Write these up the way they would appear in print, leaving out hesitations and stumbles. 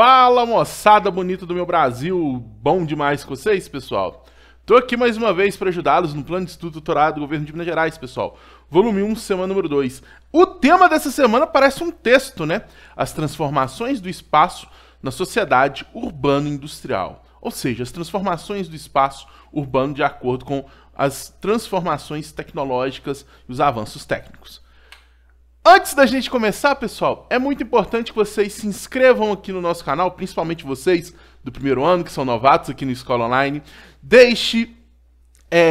Fala, moçada bonita do meu Brasil, bom demais com vocês, pessoal? Tô aqui mais uma vez para ajudá-los no plano de estudo doutorado do governo de Minas Gerais, pessoal. Volume 1, semana número 2. O tema dessa semana parece um texto, né? As transformações do espaço na sociedade urbano-industrial. Ou seja, as transformações do espaço urbano de acordo com as transformações tecnológicas e os avanços técnicos. Antes da gente começar, pessoal, é muito importante que vocês se inscrevam aqui no nosso canal, principalmente vocês do primeiro ano, que são novatos aqui no Escola Online.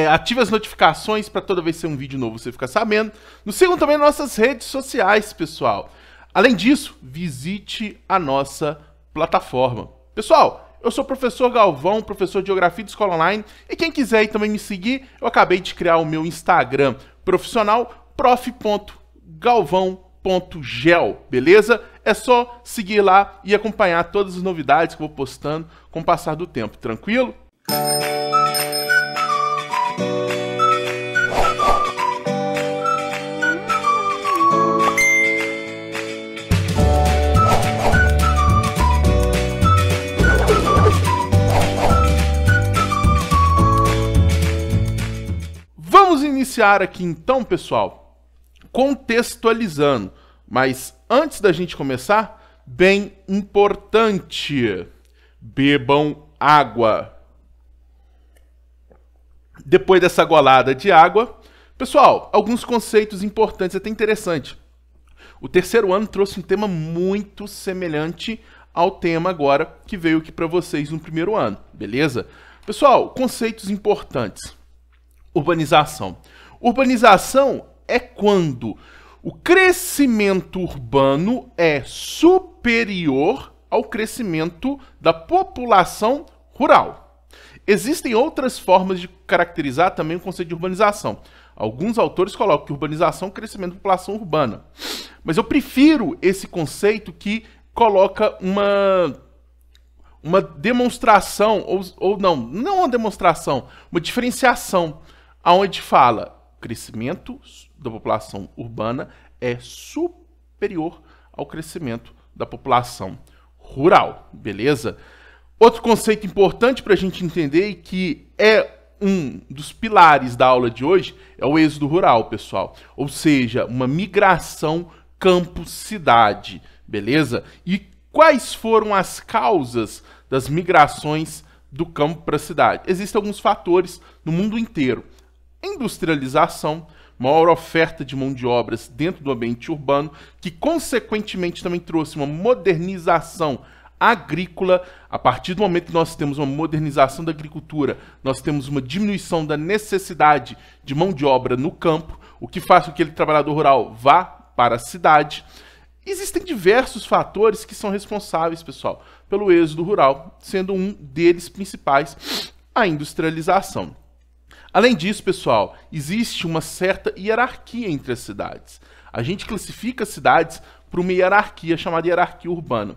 Ative as notificações para toda vez que sair um vídeo novo você ficar sabendo. Nos sigam também nas nossas redes sociais, pessoal. Além disso, visite a nossa plataforma. Pessoal, eu sou o professor Galvão, professor de Geografia de Escola Online. E quem quiser também me seguir, eu acabei de criar o meu Instagram profissional, prof.galvão.gel, beleza? É só seguir lá e acompanhar todas as novidades que eu vou postando com o passar do tempo, tranquilo? Vamos iniciar aqui então, pessoal, contextualizando. Mas antes da gente começar, bem importante, bebam água. Depois dessa golada de água, pessoal, alguns conceitos importantes, até interessante. O terceiro ano trouxe um tema muito semelhante ao tema agora que veio aqui para vocês no primeiro ano, beleza? Pessoal, conceitos importantes. Urbanização. Urbanização é quando o crescimento urbano é superior ao crescimento da população rural. Existem outras formas de caracterizar também o conceito de urbanização. Alguns autores colocam que urbanização é o crescimento da população urbana. Mas eu prefiro esse conceito que coloca uma demonstração, ou não uma demonstração, uma diferenciação, onde fala crescimento da população urbana é superior ao crescimento da população rural, beleza? Outro conceito importante para a gente entender e que é um dos pilares da aula de hoje é o êxodo rural, pessoal. Ou seja, uma migração campo-cidade, beleza? E quais foram as causas das migrações do campo para a cidade? Existem alguns fatores no mundo inteiro. Industrialização, maior oferta de mão de obras dentro do ambiente urbano, que consequentemente também trouxe uma modernização agrícola. A partir do momento que nós temos uma modernização da agricultura, nós temos uma diminuição da necessidade de mão de obra no campo, o que faz com que aquele trabalhador rural vá para a cidade. Existem diversos fatores que são responsáveis, pessoal, pelo êxodo rural, sendo um deles principais a industrialização. Além disso, pessoal, existe uma certa hierarquia entre as cidades. A gente classifica as cidades por uma hierarquia chamada hierarquia urbana.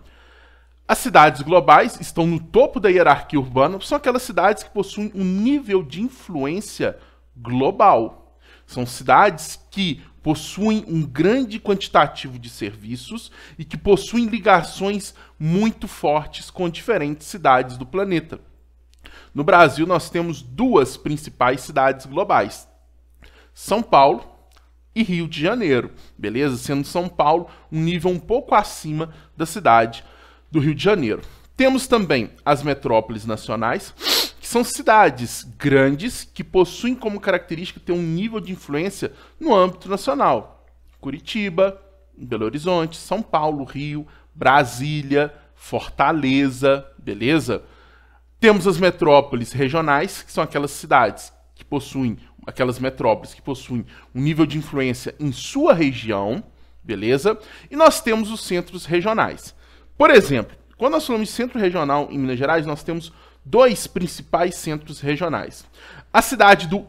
As cidades globais estão no topo da hierarquia urbana, são aquelas cidades que possuem um nível de influência global. São cidades que possuem um grande quantitativo de serviços e que possuem ligações muito fortes com diferentes cidades do planeta. No Brasil, nós temos duas principais cidades globais, São Paulo e Rio de Janeiro, beleza? Sendo São Paulo um nível um pouco acima da cidade do Rio de Janeiro. Temos também as metrópoles nacionais, que são cidades grandes que possuem como característica ter um nível de influência no âmbito nacional. Curitiba, Belo Horizonte, São Paulo, Rio, Brasília, Fortaleza, beleza? Temos as metrópoles regionais, que são aquelas cidades que possuem, aquelas metrópoles que possuem um nível de influência em sua região, beleza? E nós temos os centros regionais. Por exemplo, quando nós falamos de centro regional em Minas Gerais, nós temos dois principais centros regionais. A cidade do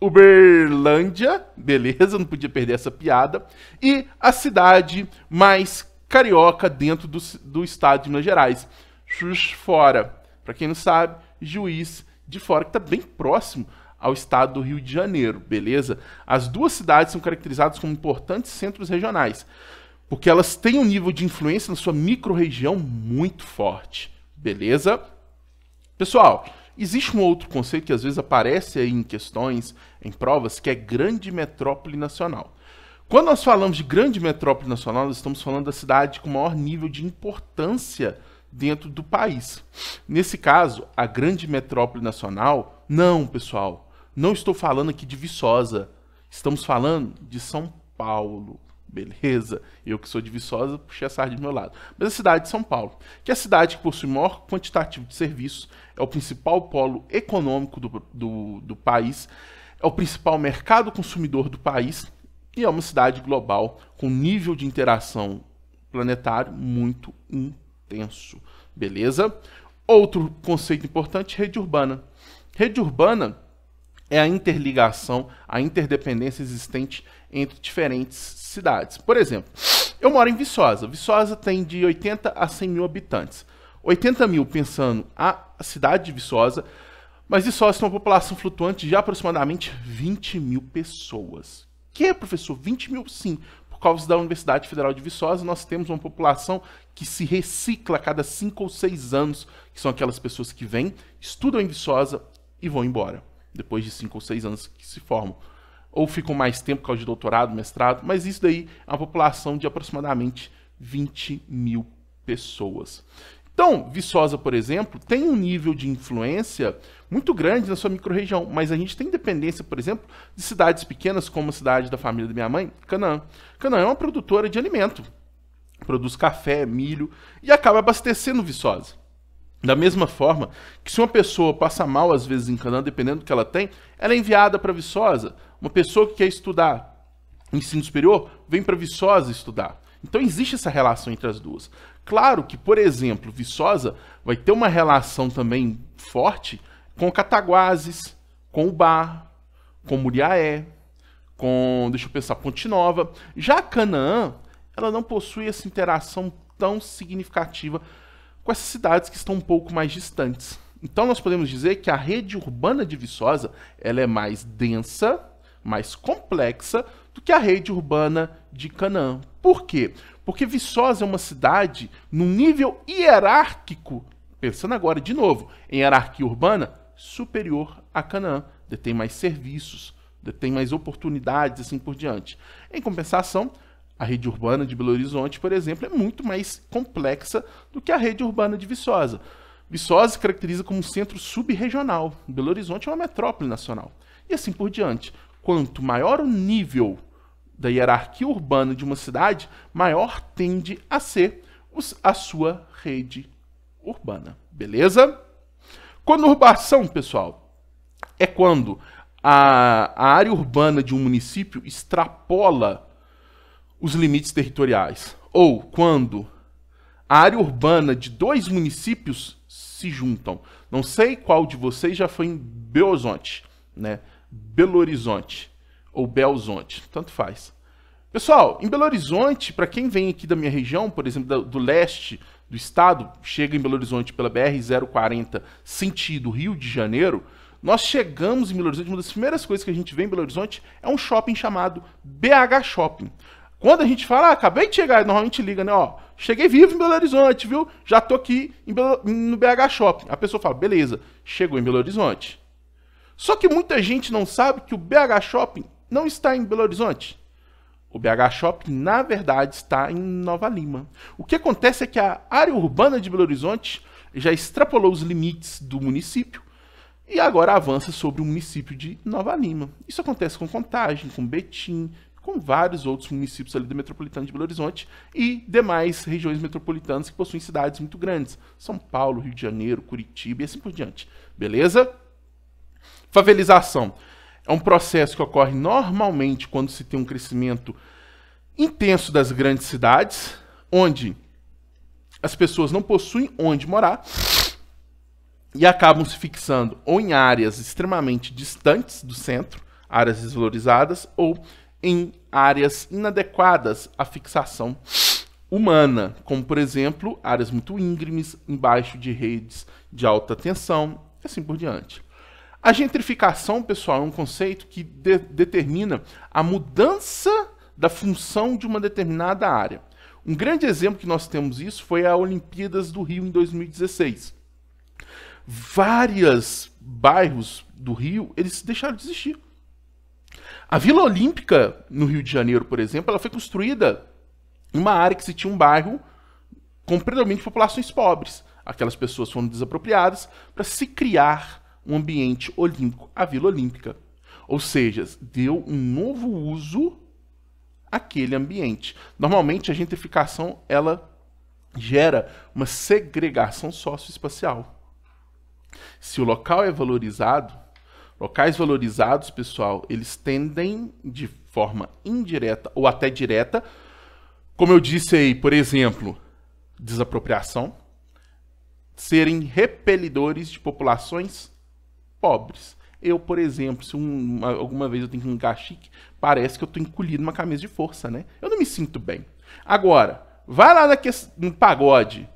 Uberlândia, beleza? Não podia perder essa piada. E a cidade mais carioca dentro do estado de Minas Gerais, Juiz de Fora. Para quem não sabe, Juiz de Fora, que está bem próximo ao estado do Rio de Janeiro, beleza? As duas cidades são caracterizadas como importantes centros regionais. Porque elas têm um nível de influência na sua microrregião muito forte. Beleza? Pessoal, existe um outro conceito que às vezes aparece aí em questões, em provas, que é grande metrópole nacional. Quando nós falamos de grande metrópole nacional, nós estamos falando da cidade com maior nível de importância dentro do país. Nesse caso, a grande metrópole nacional, não, pessoal, não estou falando aqui de Viçosa, estamos falando de São Paulo. Beleza? Eu que sou de Viçosa, puxei a sardinha do meu lado. Mas a cidade de São Paulo, que é a cidade que possui maior quantitativo de serviços, é o principal polo econômico do país, é o principal mercado consumidor do país e é uma cidade global com nível de interação planetário muito intenso. Beleza? Outro conceito importante, rede urbana. Rede urbana é a interligação, a interdependência existente entre diferentes cidades. Por exemplo, eu moro em Viçosa. Viçosa tem de 80 a 100 mil habitantes. 80 mil pensando a cidade de Viçosa, mas Viçosa tem uma população flutuante de aproximadamente 20 mil pessoas. Que é, professor? 20 mil? Sim. Por causa da Universidade Federal de Viçosa, nós temos uma população que se recicla a cada 5 ou 6 anos, que são aquelas pessoas que vêm, estudam em Viçosa e vão embora, depois de 5 ou 6 anos que se formam. Ou ficam mais tempo por causa de doutorado, mestrado, mas isso daí é uma população de aproximadamente 20 mil pessoas. Então, Viçosa, por exemplo, tem um nível de influência muito grande na sua microrregião, mas a gente tem dependência, por exemplo, de cidades pequenas, como a cidade da família da minha mãe, Canaã. Canaã é uma produtora de alimento, produz café, milho e acaba abastecendo Viçosa. Da mesma forma que se uma pessoa passa mal, às vezes, em Canaã, dependendo do que ela tem, ela é enviada para Viçosa. Uma pessoa que quer estudar ensino superior, vem para Viçosa estudar. Então, existe essa relação entre as duas. Claro que, por exemplo, Viçosa vai ter uma relação também forte com Cataguases, com Ubá, com Muriaé, com, deixa eu pensar, Ponte Nova. Já Canaã, ela não possui essa interação tão significativa com essas cidades que estão um pouco mais distantes. Então, nós podemos dizer que a rede urbana de Viçosa ela é mais densa, mais complexa do que a rede urbana de Canaã. Por quê? Porque Viçosa é uma cidade num nível hierárquico, pensando agora de novo em hierarquia urbana, superior a Canaã. Detém mais serviços, detém mais oportunidades, assim por diante. Em compensação, a rede urbana de Belo Horizonte, por exemplo, é muito mais complexa do que a rede urbana de Viçosa. Viçosa se caracteriza como um centro sub-regional. Belo Horizonte é uma metrópole nacional. E assim por diante. Quanto maior o nível da hierarquia urbana de uma cidade, maior tende a ser a sua rede urbana. Beleza? Conurbação, pessoal, é quando a área urbana de um município extrapola os limites territoriais. Ou quando a área urbana de 2 municípios se juntam. Não sei qual de vocês já foi em Belo Horizonte, né? Belo Horizonte ou Belzonte, tanto faz. Pessoal, em Belo Horizonte, para quem vem aqui da minha região, por exemplo, do leste do estado, chega em Belo Horizonte pela BR-040, sentido Rio de Janeiro, nós chegamos em Belo Horizonte, uma das primeiras coisas que a gente vê em Belo Horizonte é um shopping chamado BH Shopping. Quando a gente fala, acabei de chegar, normalmente liga, né? Ó, cheguei vivo em Belo Horizonte, viu? Já tô aqui no BH Shopping. A pessoa fala, beleza, chegou em Belo Horizonte. Só que muita gente não sabe que o BH Shopping não está em Belo Horizonte. O BH Shopping, na verdade, está em Nova Lima. O que acontece é que a área urbana de Belo Horizonte já extrapolou os limites do município e agora avança sobre o município de Nova Lima. Isso acontece com Contagem, com Betim, com vários outros municípios ali do metropolitano de Belo Horizonte e demais regiões metropolitanas que possuem cidades muito grandes. São Paulo, Rio de Janeiro, Curitiba e assim por diante. Beleza? Favelização é um processo que ocorre normalmente quando se tem um crescimento intenso das grandes cidades, onde as pessoas não possuem onde morar e acabam se fixando ou em áreas extremamente distantes do centro, áreas desvalorizadas, ou em áreas inadequadas à fixação humana, como, por exemplo, áreas muito íngremes, embaixo de redes de alta tensão, e assim por diante. A gentrificação, pessoal, é um conceito que determina a mudança da função de uma determinada área. Um grande exemplo que nós temos isso foi a Olimpíadas do Rio em 2016. Vários bairros do Rio, eles deixaram de existir. A Vila Olímpica, no Rio de Janeiro, por exemplo, ela foi construída em uma área que se tinha um bairro com predominante de populações pobres. Aquelas pessoas foram desapropriadas para se criar um ambiente olímpico, a Vila Olímpica. Ou seja, deu um novo uso àquele ambiente. Normalmente, a gentrificação, ela gera uma segregação socioespacial. Se o local é valorizado, locais valorizados, pessoal, eles tendem de forma indireta ou até direta, como eu disse aí, por exemplo, desapropriação, serem repelidores de populações pobres. Eu, por exemplo, se alguma vez eu tenho um lugar chique, parece que eu estou encolhido numa camisa de força, né? Eu não me sinto bem. Agora, vai lá no pagode,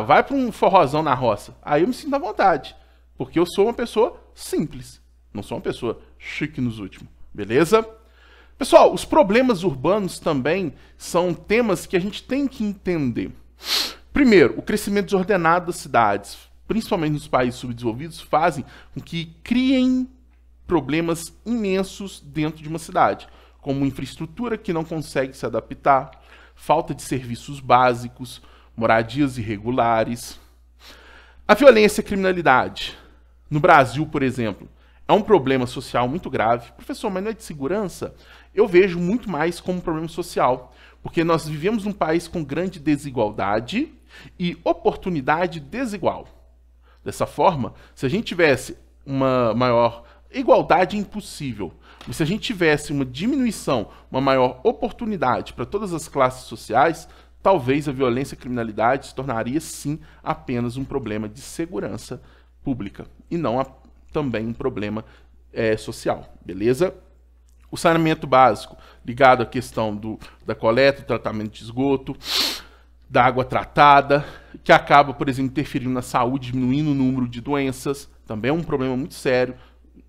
vai para um forrozão na roça, aí eu me sinto à vontade, porque eu sou uma pessoa simples, não sou uma pessoa chique nos últimos, beleza? Pessoal, os problemas urbanos também são temas que a gente tem que entender. Primeiro, o crescimento desordenado das cidades, principalmente nos países subdesenvolvidos, fazem com que criem problemas imensos dentro de uma cidade, como infraestrutura que não consegue se adaptar, falta de serviços básicos, moradias irregulares. A violência e a criminalidade. No Brasil, por exemplo, é um problema social muito grave. Professor, mas não é de segurança? Eu vejo muito mais como um problema social, porque nós vivemos num país com grande desigualdade e oportunidade desigual. Dessa forma, se a gente tivesse uma maior igualdade, é impossível, mas se a gente tivesse uma diminuição, uma maior oportunidade para todas as classes sociais, talvez a violência e a criminalidade se tornaria sim apenas um problema de segurança pública e não também um problema social, beleza? O saneamento básico, ligado à questão da coleta, do tratamento de esgoto, da água tratada, que acaba, por exemplo, interferindo na saúde, diminuindo o número de doenças, também é um problema muito sério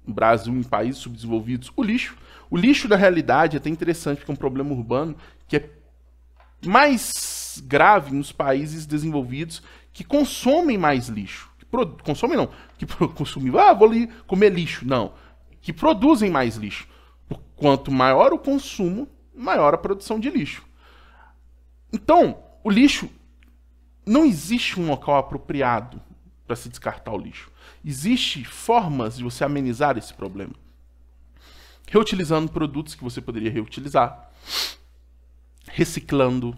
no Brasil, em países subdesenvolvidos. O lixo, na realidade, é até interessante, porque é um problema urbano que é mais grave nos países desenvolvidos que consomem mais lixo. Consomem não, consumir, vou ali comer lixo, não, que produzem mais lixo. Quanto maior o consumo, maior a produção de lixo. Então, o lixo, não existe um local apropriado para se descartar o lixo. Existem formas de você amenizar esse problema. Reutilizando produtos que você poderia reutilizar, reciclando,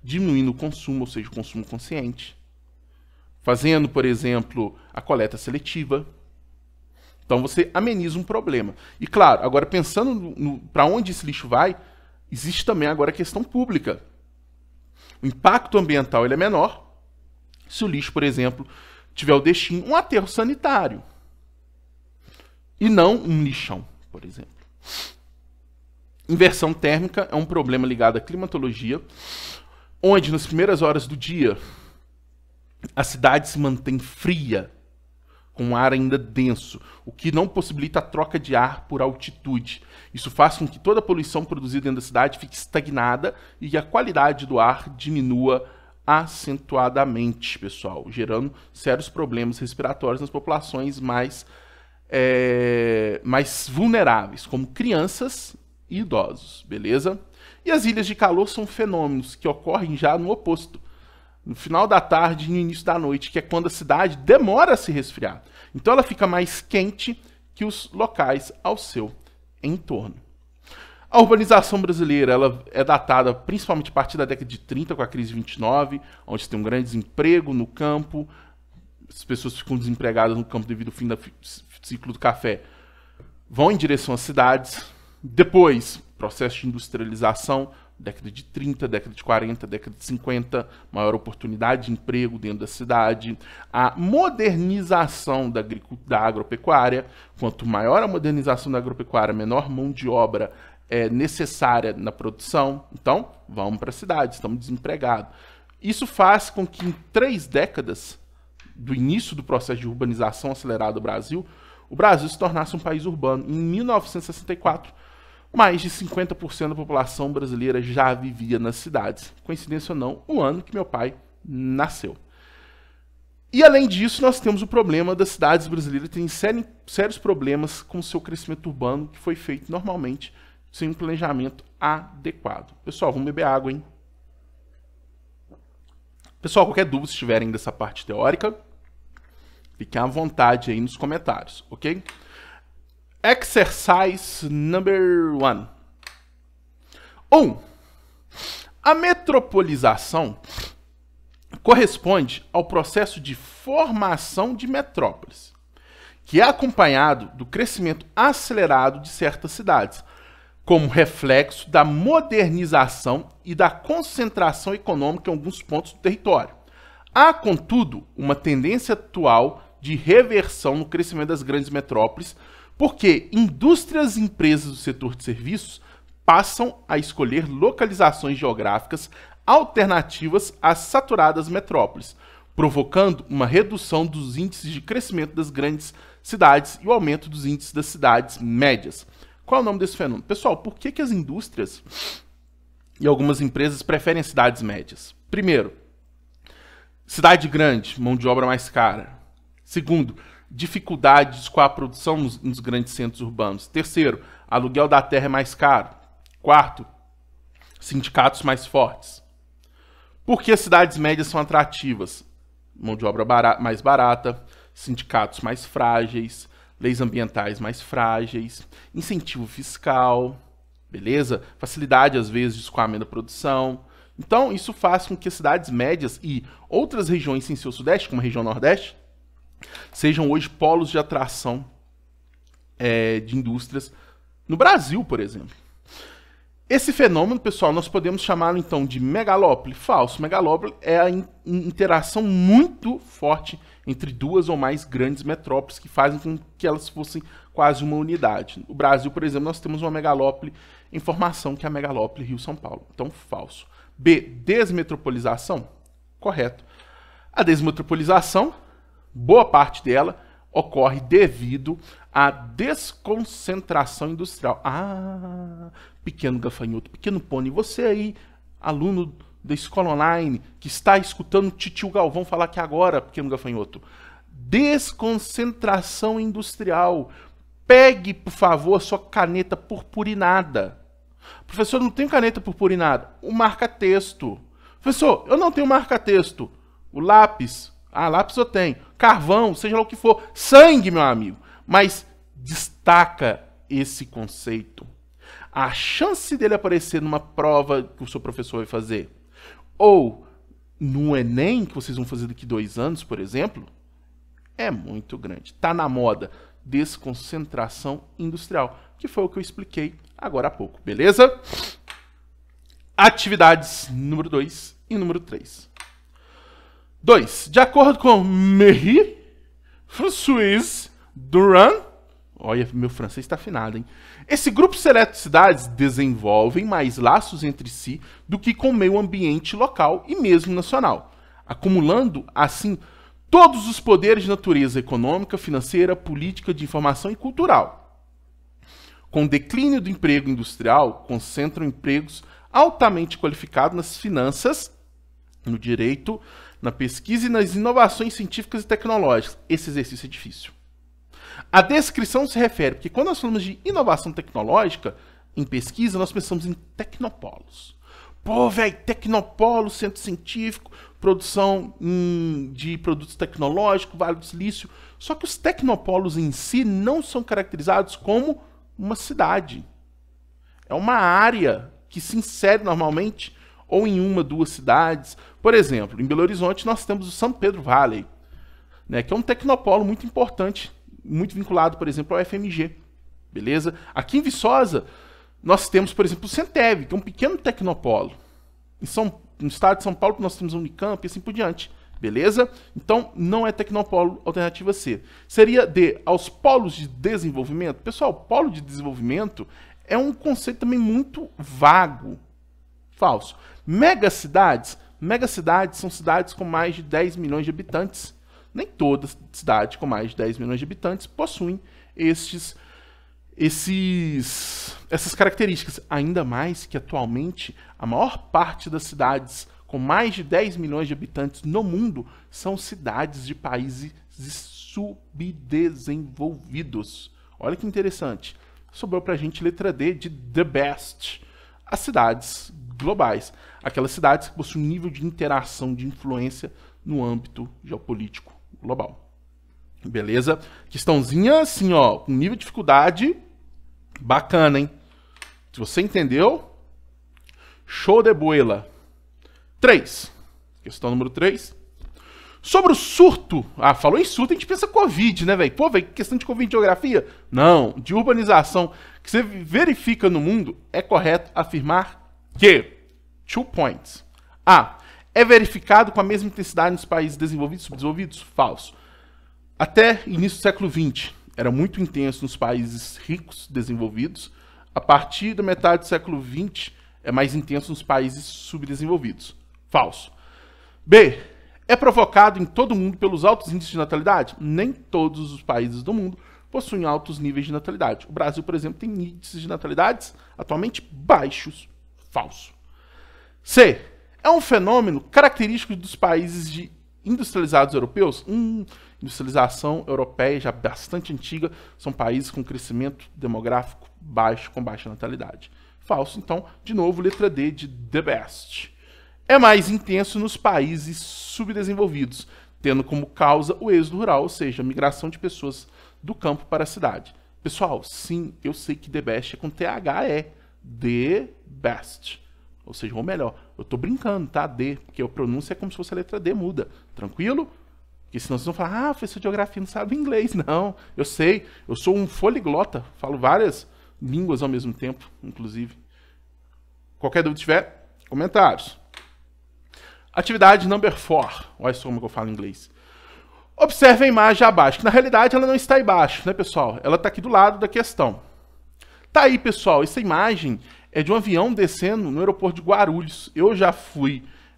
diminuindo o consumo, ou seja, o consumo consciente, fazendo, por exemplo, a coleta seletiva. Então você ameniza um problema. E claro, agora pensando para onde esse lixo vai, existe também agora a questão pública. O impacto ambiental ele é menor se o lixo, por exemplo, tiver o destino um aterro sanitário e não um lixão, por exemplo. Inversão térmica é um problema ligado à climatologia, onde nas primeiras horas do dia a cidade se mantém fria, com um ar ainda denso, o que não possibilita a troca de ar por altitude. Isso faz com que toda a poluição produzida dentro da cidade fique estagnada e a qualidade do ar diminua acentuadamente, pessoal, gerando sérios problemas respiratórios nas populações mais vulneráveis, como crianças e idosos, beleza? E as ilhas de calor são fenômenos que ocorrem já no oposto, no final da tarde e no início da noite, que é quando a cidade demora a se resfriar. Então ela fica mais quente que os locais ao seu entorno. A urbanização brasileira ela é datada principalmente a partir da década de 30, com a crise de 29, onde tem um grande desemprego no campo, as pessoas ficam desempregadas no campo devido ao fim do ciclo do café, vão em direção às cidades. Depois, processo de industrialização, década de 30, década de 40, década de 50, maior oportunidade de emprego dentro da cidade, a modernização da agropecuária. Quanto maior a modernização da agropecuária, menor mão de obra é necessária na produção. Então, vamos para a cidade, estamos desempregados. Isso faz com que em 3 décadas do início do processo de urbanização acelerada do Brasil, o Brasil se tornasse um país urbano. Em 1964, mais de 50% da população brasileira já vivia nas cidades. Coincidência ou não, o ano que meu pai nasceu. E além disso, nós temos o problema das cidades brasileiras terem sérios problemas com o seu crescimento urbano, que foi feito normalmente sem um planejamento adequado. Pessoal, vamos beber água, hein? Pessoal, qualquer dúvida se tiverem dessa parte teórica, fiquem à vontade aí nos comentários, ok? Exercise number 1. 1. A metropolização corresponde ao processo de formação de metrópoles, que é acompanhado do crescimento acelerado de certas cidades, como reflexo da modernização e da concentração econômica em alguns pontos do território. Há, contudo, uma tendência atual de reversão no crescimento das grandes metrópoles, porque indústrias e empresas do setor de serviços passam a escolher localizações geográficas alternativas às saturadas metrópoles, provocando uma redução dos índices de crescimento das grandes cidades e o aumento dos índices das cidades médias. Qual é o nome desse fenômeno? Pessoal, por que as indústrias e algumas empresas preferem as cidades médias? Primeiro, cidade grande, mão de obra mais cara. Segundo, dificuldades com a produção nos grandes centros urbanos. Terceiro, aluguel da terra é mais caro. Quarto, sindicatos mais fortes. Por que as cidades médias são atrativas? Mão de obra mais barata, sindicatos mais frágeis, leis ambientais mais frágeis, incentivo fiscal, beleza? Facilidade, às vezes, de escoamento da produção. Então, isso faz com que as cidades médias e outras regiões sem seu sudeste, como a região nordeste, sejam hoje polos de atração de indústrias no Brasil, por exemplo. Esse fenômeno, pessoal, nós podemos chamá-lo então de megalópole. Falso. Megalópole é a interação muito forte entre duas ou mais grandes metrópoles que fazem com que elas fossem quase uma unidade. No Brasil, por exemplo, nós temos uma megalópole em formação, que é a megalópole Rio-São Paulo. Então, falso. B. Desmetropolização. Correto. A desmetropolização, boa parte dela, ocorre devido à desconcentração industrial. Ah, pequeno gafanhoto, pequeno pônei, você aí, aluno da escola online, que está escutando o titio Galvão falar aqui agora, pequeno gafanhoto. Desconcentração industrial. Pegue, por favor, a sua caneta purpurinada. Professor, eu não tenho caneta purpurinada. O marca-texto. Professor, eu não tenho marca-texto. O lápis. Ah, lápis eu tenho. Carvão, seja lá o que for. Sangue, meu amigo. Mas destaca esse conceito. A chance dele aparecer numa prova que o seu professor vai fazer, ou no Enem, que vocês vão fazer daqui 2 anos, por exemplo, é muito grande. Está na moda. Desconcentração industrial, que foi o que eu expliquei agora há pouco, beleza? Atividades número 2 e número 3. 2. De acordo com Marie Françoise Duran, olha, meu francês está afinado, hein? Esse grupo seleto de cidades desenvolvem mais laços entre si do que com o meio ambiente local e mesmo nacional, acumulando, assim, todos os poderes de natureza econômica, financeira, política, de informação e cultural. Com o declínio do emprego industrial, concentram empregos altamente qualificados nas finanças, no direito, na pesquisa e nas inovações científicas e tecnológicas. Esse exercício é difícil. A descrição se refere, porque quando nós falamos de inovação tecnológica, em pesquisa, nós pensamos em tecnopolos. Pô, velho, tecnopolo, centro científico, produção de produtos tecnológicos, Vale do Silício. Só que os tecnopolos em si não são caracterizados como uma cidade. É uma área que se insere normalmente ou em 1, 2 cidades. Por exemplo, em Belo Horizonte nós temos o São Pedro Valley, né, que é um tecnopolo muito importante, muito vinculado, por exemplo, ao FMG. Beleza? Aqui em Viçosa, nós temos, por exemplo, o Centev, que é um pequeno tecnopolo. No estado de São Paulo, nós temos a Unicamp e assim por diante. Beleza? Então, não é tecnopolo alternativa C. Seria D, aos polos de desenvolvimento. Pessoal, polo de desenvolvimento é um conceito também muito vago. Falso. Megacidades. Megacidades são cidades com mais de 10 milhões de habitantes. Nem toda cidade com mais de 10 milhões de habitantes possuem estes essas características, ainda mais que atualmente a maior parte das cidades com mais de 10 milhões de habitantes no mundo são cidades de países subdesenvolvidos. Olha que interessante. Sobrou pra gente letra D de the best. As cidades globais. Aquelas cidades que possuem um nível de interação, de influência no âmbito geopolítico global. Beleza? Questãozinha assim, ó, com nível de dificuldade bacana, hein? Se você entendeu, show de bola. 3. Questão número 3. Sobre o surto. Ah, falou em surto, a gente pensa Covid, né, velho? Pô, velho, questão de Covid em geografia? Não, de urbanização que você verifica no mundo, é correto afirmar que 2 points. A. É verificado com a mesma intensidade nos países desenvolvidos e subdesenvolvidos? Falso. Até início do século XX, era muito intenso nos países ricos, desenvolvidos. A partir da metade do século XX, é mais intenso nos países subdesenvolvidos. Falso. B. É provocado em todo o mundo pelos altos índices de natalidade? Nem todos os países do mundo possuem altos níveis de natalidade. O Brasil, por exemplo, tem índices de natalidades atualmente baixos. Falso. C. É um fenômeno característico dos países industrializados europeus? Industrialização europeia já bastante antiga, são países com crescimento demográfico baixo, com baixa natalidade. Falso, então, de novo, letra D de the best. É mais intenso nos países subdesenvolvidos, tendo como causa o êxodo rural, ou seja, a migração de pessoas do campo para a cidade. Pessoal, sim, eu sei que the best é com THE, the best. Ou seja, ou melhor, eu tô brincando, tá? D, porque a pronúncia é como se fosse a letra D muda. Tranquilo? Porque senão vocês vão falar, professor de geografia não sabe inglês. Não, eu sei, eu sou um poliglota, falo várias línguas ao mesmo tempo, inclusive. Qualquer dúvida tiver, comentários. Atividade number 4. Olha só como eu falo em inglês. Observe a imagem abaixo, que na realidade ela não está aí embaixo, né, pessoal? Ela está aqui do lado da questão. Tá aí, pessoal, essa imagem é de um avião descendo no aeroporto de Guarulhos. Eu já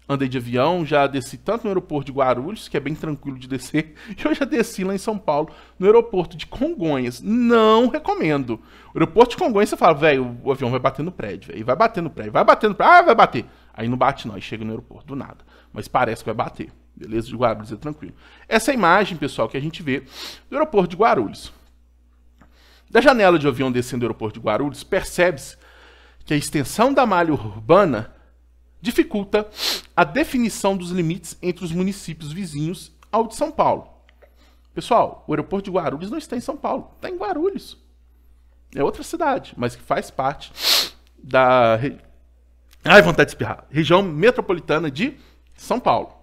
andei de avião, já desci tanto no aeroporto de Guarulhos, que é bem tranquilo de descer, e eu já desci lá em São Paulo, no aeroporto de Congonhas. Não recomendo. O aeroporto de Congonhas, você fala, velho, o avião vai bater no prédio, velho, vai bater no prédio, vai bater no prédio, vai bater. Aí não bate não, aí chega no aeroporto, do nada. Mas parece que vai bater, beleza? De Guarulhos é tranquilo. Essa é a imagem, pessoal, que a gente vê do aeroporto de Guarulhos. Da janela de avião descendo do aeroporto de Guarulhos, percebe-se que a extensão da malha urbana dificulta a definição dos limites entre os municípios vizinhos ao de São Paulo. Pessoal, o aeroporto de Guarulhos não está em São Paulo, está em Guarulhos. É outra cidade, mas que faz parte da vontade de espirrar. Região metropolitana de São Paulo.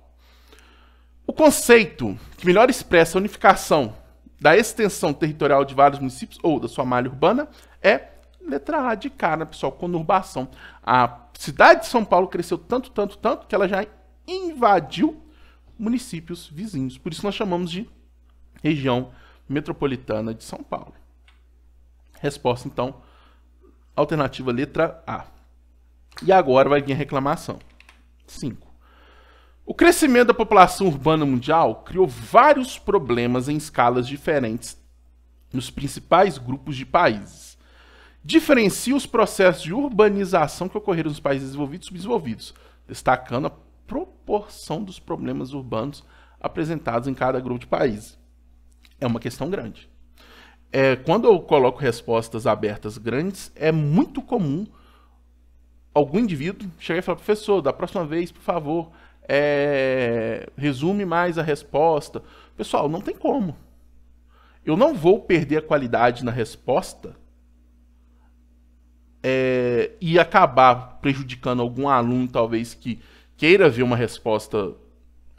O conceito que melhor expressa a unificação da extensão territorial de vários municípios ou da sua malha urbana é letra A de cara, pessoal, conurbação. A cidade de São Paulo cresceu tanto que ela já invadiu municípios vizinhos. Por isso nós chamamos de região metropolitana de São Paulo. Resposta, então, alternativa letra A. E agora vai vir a reclamação. 5. O crescimento da população urbana mundial criou vários problemas em escalas diferentes nos principais grupos de países. Diferencia os processos de urbanização que ocorreram nos países desenvolvidos e subdesenvolvidos, destacando a proporção dos problemas urbanos apresentados em cada grupo de países. É uma questão grande. Quando eu coloco respostas abertas grandes, é muito comum algum indivíduo chegar e falar, professor, da próxima vez, por favor, resume mais a resposta. Pessoal, não tem como. Eu não vou perder a qualidade na resposta e acabar prejudicando algum aluno, talvez, que queira ver uma resposta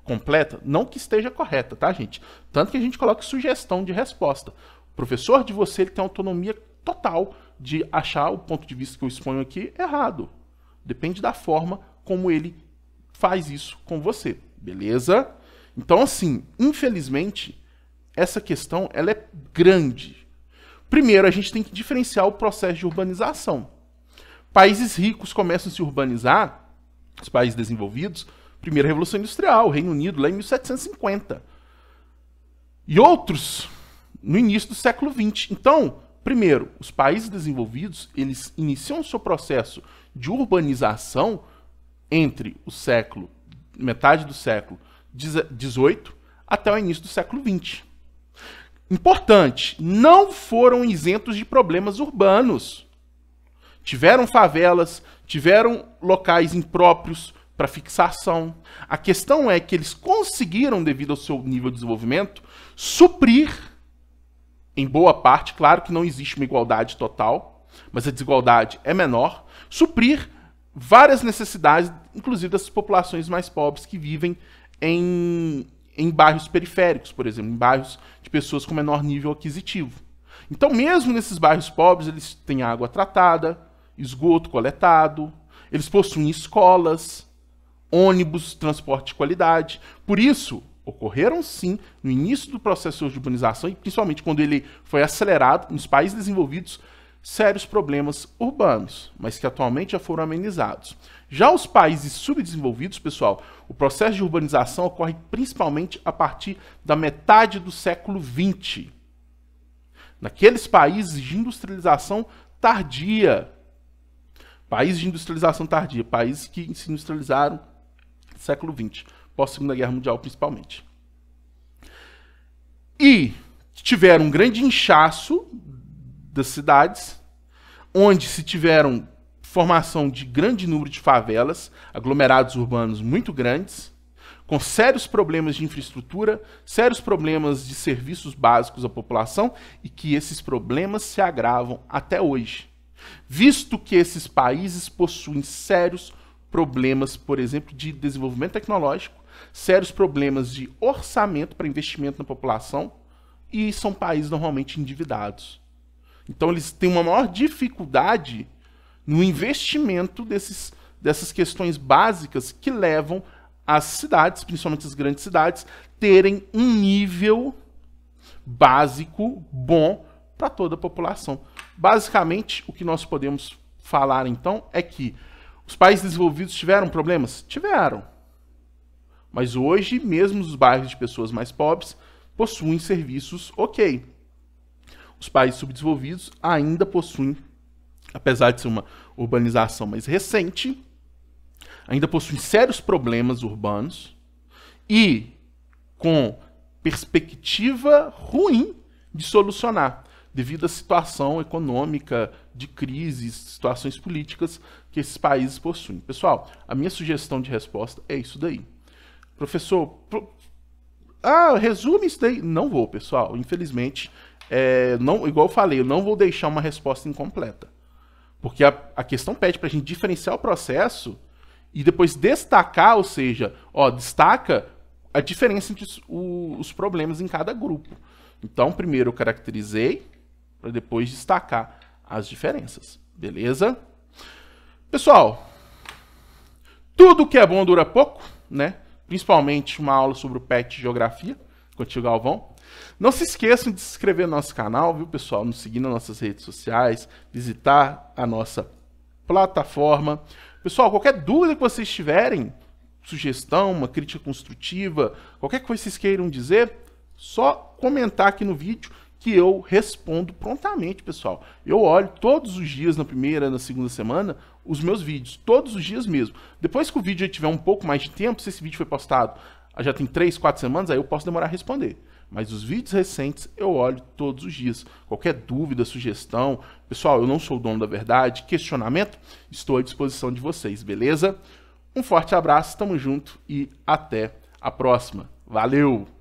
completa, não que esteja correta, tá, gente? Tanto que a gente coloca sugestão de resposta. O professor de você ele tem autonomia total de achar o ponto de vista que eu exponho aqui errado. Depende da forma como ele faz isso com você, beleza? Então, assim, infelizmente, essa questão ela é grande. Primeiro, a gente tem que diferenciar o processo de urbanização. Países ricos começam a se urbanizar, os países desenvolvidos, primeira Revolução Industrial, Reino Unido, lá em 1750. E outros no início do século XX. Então, primeiro, os países desenvolvidos, eles iniciam o seu processo de urbanização entre metade do século XVIII até o início do século XX. Importante, não foram isentos de problemas urbanos. Tiveram favelas, tiveram locais impróprios para fixação. A questão é que eles conseguiram, devido ao seu nível de desenvolvimento, suprir, em boa parte, claro que não existe uma igualdade total, mas a desigualdade é menor, suprir várias necessidades, inclusive das populações mais pobres que vivem em bairros periféricos, por exemplo, em bairros de pessoas com menor nível aquisitivo. Então, mesmo nesses bairros pobres, eles têm água tratada, esgoto coletado, eles possuem escolas, ônibus, transporte de qualidade. Por isso, ocorreram sim, no início do processo de urbanização, e principalmente quando ele foi acelerado nos países desenvolvidos, sérios problemas urbanos, mas que atualmente já foram amenizados. Já os países subdesenvolvidos, pessoal, o processo de urbanização ocorre principalmente a partir da metade do século XX. Naqueles países de industrialização tardia. Países que se industrializaram no século XX, pós-Segunda Guerra Mundial principalmente. E tiveram um grande inchaço das cidades, onde se tiveram formação de grande número de favelas, aglomerados urbanos muito grandes, com sérios problemas de infraestrutura, sérios problemas de serviços básicos à população, e que esses problemas se agravam até hoje, visto que esses países possuem sérios problemas, por exemplo, de desenvolvimento tecnológico, sérios problemas de orçamento para investimento na população, e são países normalmente endividados. Então eles têm uma maior dificuldade no investimento dessas questões básicas que levam as cidades, principalmente as grandes cidades, terem um nível básico bom para toda a população. Basicamente, o que nós podemos falar então é que os países desenvolvidos tiveram problemas? Tiveram. Mas hoje, mesmo os bairros de pessoas mais pobres possuem serviços ok. Os países subdesenvolvidos ainda possuem, apesar de ser uma urbanização mais recente, ainda possuem sérios problemas urbanos e com perspectiva ruim de solucionar, devido à situação econômica, de crises, situações políticas que esses países possuem. Pessoal, a minha sugestão de resposta é isso daí. Professor, resume isso daí. Não vou, pessoal. Infelizmente, igual eu falei, eu não vou deixar uma resposta incompleta. Porque a questão pede para a gente diferenciar o processo e depois destacar, ou seja, destaca a diferença entre os problemas em cada grupo. Então, primeiro eu caracterizei, para depois destacar as diferenças. Beleza? Pessoal, tudo que é bom dura pouco, né? Principalmente uma aula sobre o PET Geografia, com o tio Galvão. Não se esqueçam de se inscrever no nosso canal, viu, pessoal? Nos seguir nas nossas redes sociais, visitar a nossa plataforma. Pessoal, qualquer dúvida que vocês tiverem, sugestão, uma crítica construtiva, qualquer coisa que vocês queiram dizer, só comentar aqui no vídeo que eu respondo prontamente, pessoal. Eu olho todos os dias, na primeira, na segunda semana, os meus vídeos, todos os dias mesmo. Depois que o vídeo tiver um pouco mais de tempo, se esse vídeo foi postado já tem 3, 4 semanas, aí eu posso demorar a responder. Mas os vídeos recentes eu olho todos os dias. Qualquer dúvida, sugestão, pessoal, eu não sou o dono da verdade, questionamento, estou à disposição de vocês, beleza? Um forte abraço, tamo junto e até a próxima. Valeu!